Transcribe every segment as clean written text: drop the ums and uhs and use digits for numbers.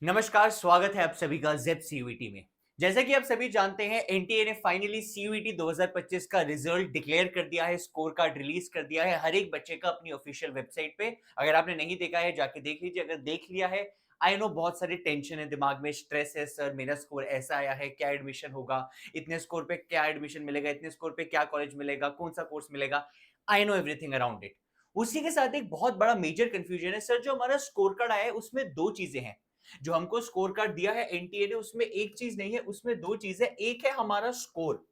नमस्कार, स्वागत है आप सभी का ज़ेप सीयूईटी में। जैसा कि आप सभी जानते हैं, एनटीए ने फाइनली सीयूईटी 2025 का रिजल्ट डिक्लेयर कर दिया है, स्कोर कार्ड रिलीज कर दिया है हर एक बच्चे का अपनी ऑफिशियल वेबसाइट पे। अगर आपने नहीं देखा है, जाके देख लीजिए। अगर देख लिया है, आई नो बहुत सारी टेंशन है दिमाग में, स्ट्रेस है, सर मेरा स्कोर ऐसा आया है, क्या एडमिशन होगा, इतने स्कोर पे क्या एडमिशन मिलेगा, इतने स्कोर पे क्या कॉलेज मिलेगा, कौन सा कोर्स मिलेगा। I know everything around it. उसी के साथ एक बहुत बड़ा मेजर कंफ्यूजन है, सर जो हमारा स्कोर कार्ड आया है उसमें दो चीजें हैं। जो हमको स्कोर कार्ड दिया है एनटीए ने, उसमें एक चीज नहीं है, उसमें दो चीज है। एक है हमारा स्कोर,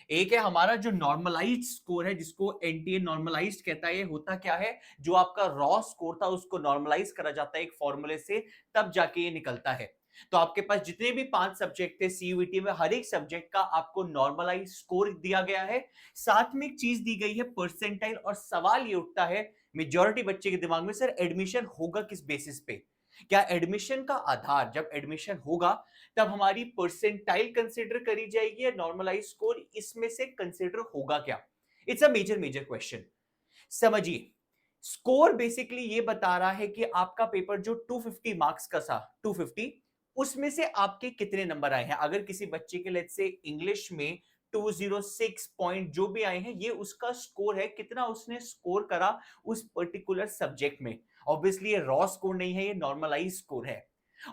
एक है हमारा जो नॉर्मलाइज्ड स्कोर है, जिसको एनटीए नॉर्मलाइज्ड कहता है। ये होता क्या है, जो आपका रॉ स्कोर था उसको नॉर्मलाइज करा जाता है एक फॉर्मूले से, तब जाके ये निकलता है। तो आपके पास जितने भी 5 सब्जेक्ट थे सीयूईटी में, हर एक सब्जेक्ट का आपको नॉर्मलाइज स्कोर दिया गया है। साथ में एक चीज दी गई है, परसेंटाइल। और सवाल ये उठता है मेजॉरिटी बच्चे के दिमाग में, सर एडमिशन होगा किस बेसिस पे? क्या एडमिशन का आधार, जब एडमिशन होगा तब हमारी परसेंटाइल कंसीडर करी जाएगी या नॉर्मलाइज स्कोर, इसमें से कंसीडर होगा क्या? It's a major major question. समझिए, स्कोर बेसिकली ये बता रहा है कि आपका पेपर जो 250 मार्क्स का था, 250, उसमें से आपके कितने नंबर आए हैं। अगर किसी बच्चे के लेट्स से इंग्लिश में 206 पॉइंट जो भी आए हैं, ये उसका स्कोर है, कितना उसने स्कोर करा उस पर्टिकुलर सब्जेक्ट में। ऑब्वियसली ये रॉ स्कोर नहीं है, ये नॉर्मलाइज स्कोर है।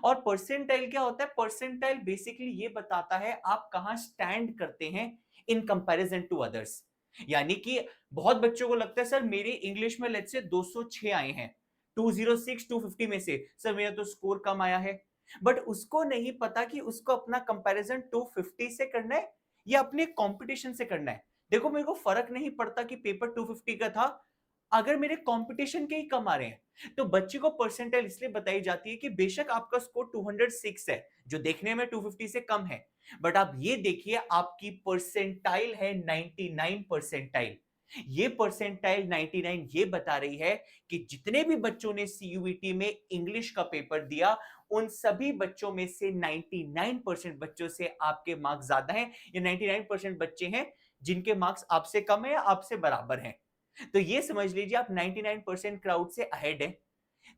और परसेंटाइल क्या होता है? परसेंटाइल बेसिकली ये बताता है आप कहां स्टैंड करते हैं इन कंपैरिजन टू अदर्स। यानी कि बहुत बच्चों को लगता है, सर मेरे इंग्लिश में लेट्स से 206 आए हैं, 206 250 में से, सर मेरा तो स्कोर कम आया है। बट उसको नहीं पता कि उसको अपना कंपैरिजन 250 से करना है या अपने कंपटीशन से करना है। देखो, मेरे को फर्क नहीं पड़ता कि पेपर 250 का था, अगर मेरे कंपटीशन के ही कम आ रहे हैं। तो बच्चे को परसेंटाइल इसलिए बताई जाती है कि बेशक आपका स्कोर 206 है, जो देखने में 250 से कम है, बट आप ये देखिए आपकी परसेंटाइल है 99 परसेंटाइल। ये परसेंटाइल 99 ये बता रही है कि जितने भी बच्चों ने सीयूईटी में इंग्लिश का पेपर दिया, उन सभी बच्चों में से 99% बच्चों से आपके मार्क्स ज्यादा हैं। ये 99% बच्चे हैं जिनके मार्क्स आपसे कम है या आपसे बराबर हैं। तो ये समझ लीजिए आप 99% क्राउड से अहेड है।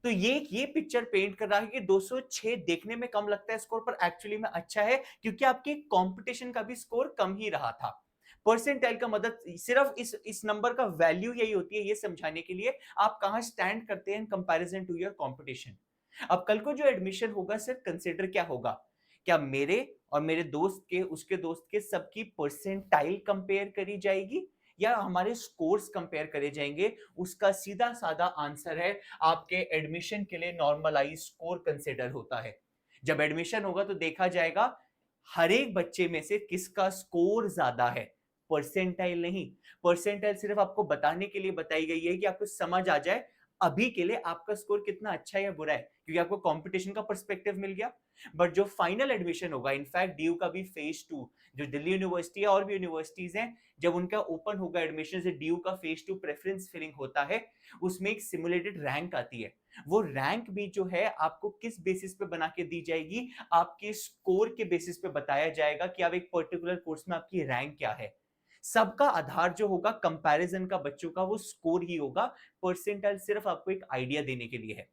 तो ये पिक्चर पेंट कर रहा है कि 206 देखने में कम लगता है स्कोर, पर एक्चुअली में अच्छा है, क्योंकि आपके कंपटीशन का भी स्कोर कम ही रहा था। परसेंटाइल का मदद सिर्फ इस नंबर का वैल्यू यही होती है, ये समझाने के लिए आप कहां स्टैंड करते हैं in comparison to your competition. अब कल को जो एडमिशन होगा, सर कंसिडर क्या होगा? क्या मेरे और मेरे दोस्त के, उसके दोस्त के, सबकी परसेंटाइल कंपेयर करी जाएगी या हमारे स्कोर्स कंपेयर करे जाएंगे? उसका सीधा साधा आंसर है, आपके एडमिशन के लिए नॉर्मलाइज स्कोर कंसिडर होता है। जब एडमिशन होगा तो देखा जाएगा हर एक बच्चे में से किसका स्कोर ज्यादा है, परसेंटाइल नहीं। परसेंटाइल सिर्फ आपको बताने के लिए बताई गई है कि आपको समझ आ जाए अभी के लिए आपका स्कोर कितना अच्छा है या बुरा है, क्योंकि आपको कंपटीशन का पर्सपेक्टिव मिल गया। बट जो फाइनल एडमिशन होगा, इनफैक्ट डीयू का भी फेज 2, जो दिल्ली यूनिवर्सिटी है और भी यूनिवर्सिटीज हैं, जब उनका ओपन होगा एडमिशन, से डीयू का फेज 2 प्रेफरेंस फिलिंग होता है, उसमें एक सिमुलेटेड रैंक आती है। वो रैंक भी जो है आपको किस बेसिस पे बना के दी जाएगी? आपके स्कोर के बेसिस पे बताया जाएगा कि आप एक पर्टिकुलर कोर्स में आपकी रैंक क्या है। सबका आधार जो होगा कंपैरिजन का बच्चों का, वो स्कोर ही होगा। परसेंटाइल सिर्फ आपको एक आइडिया देने के लिए है।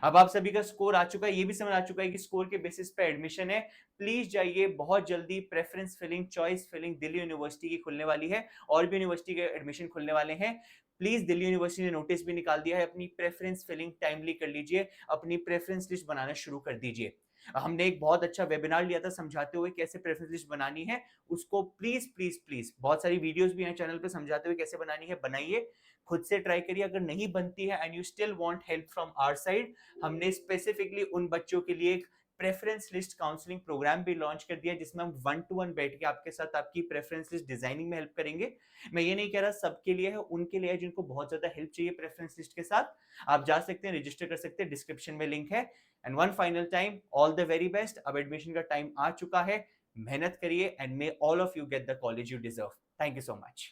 अब आप सभी का स्कोर आ चुका है, ये भी समझ आ चुका है कि स्कोर के बेसिस पे एडमिशन है। प्लीज जाइए, बहुत जल्दी preference filling, choice filling Delhi University की खुलने वाली है, और भी यूनिवर्सिटी के एडमिशन खुलने वाले हैं। प्लीज, दिल्ली यूनिवर्सिटी ने नोटिस भी निकाल दिया है, अपनी प्रेफरेंस फिलिंग टाइमली कर लीजिए, अपनी प्रेफरेंस लिस्ट बनाना शुरू कर दीजिए। हमने एक बहुत अच्छा वेबिनार लिया था समझाते हुए कैसे प्रेफरेंस लिस्ट बनानी है, उसको प्लीज प्लीज प्लीज, बहुत सारी वीडियोस भी हैं चैनल पे समझाते हुए कैसे बनानी है, बनाइए, खुद से ट्राई करिए। अगर नहीं बनती है and you still want help from our side, हमने स्पेसिफिकली उन बच्चों के लिए एक प्रेफरेंस लिस्ट काउंसलिंग प्रोग्राम भी लॉन्च कर दिया, जिसमें हम 1-to-1 बैठ के आपके साथ आपकी प्रेफरेंस लिस्ट डिजाइनिंग में हेल्प करेंगे। मैं ये नहीं कह रहा सबके लिए है, उनके लिए है जिनको बहुत ज्यादा हेल्प चाहिए प्रेफरेंस लिस्ट के साथ। आप जा सकते हैं, रजिस्टर कर सकते हैं, डिस्क्रिप्शन में लिंक है। And one final time, all the very best. अब एडमिशन का टाइम आ चुका है, मेहनत करिए, and may all of you get the college you deserve. Thank you so much.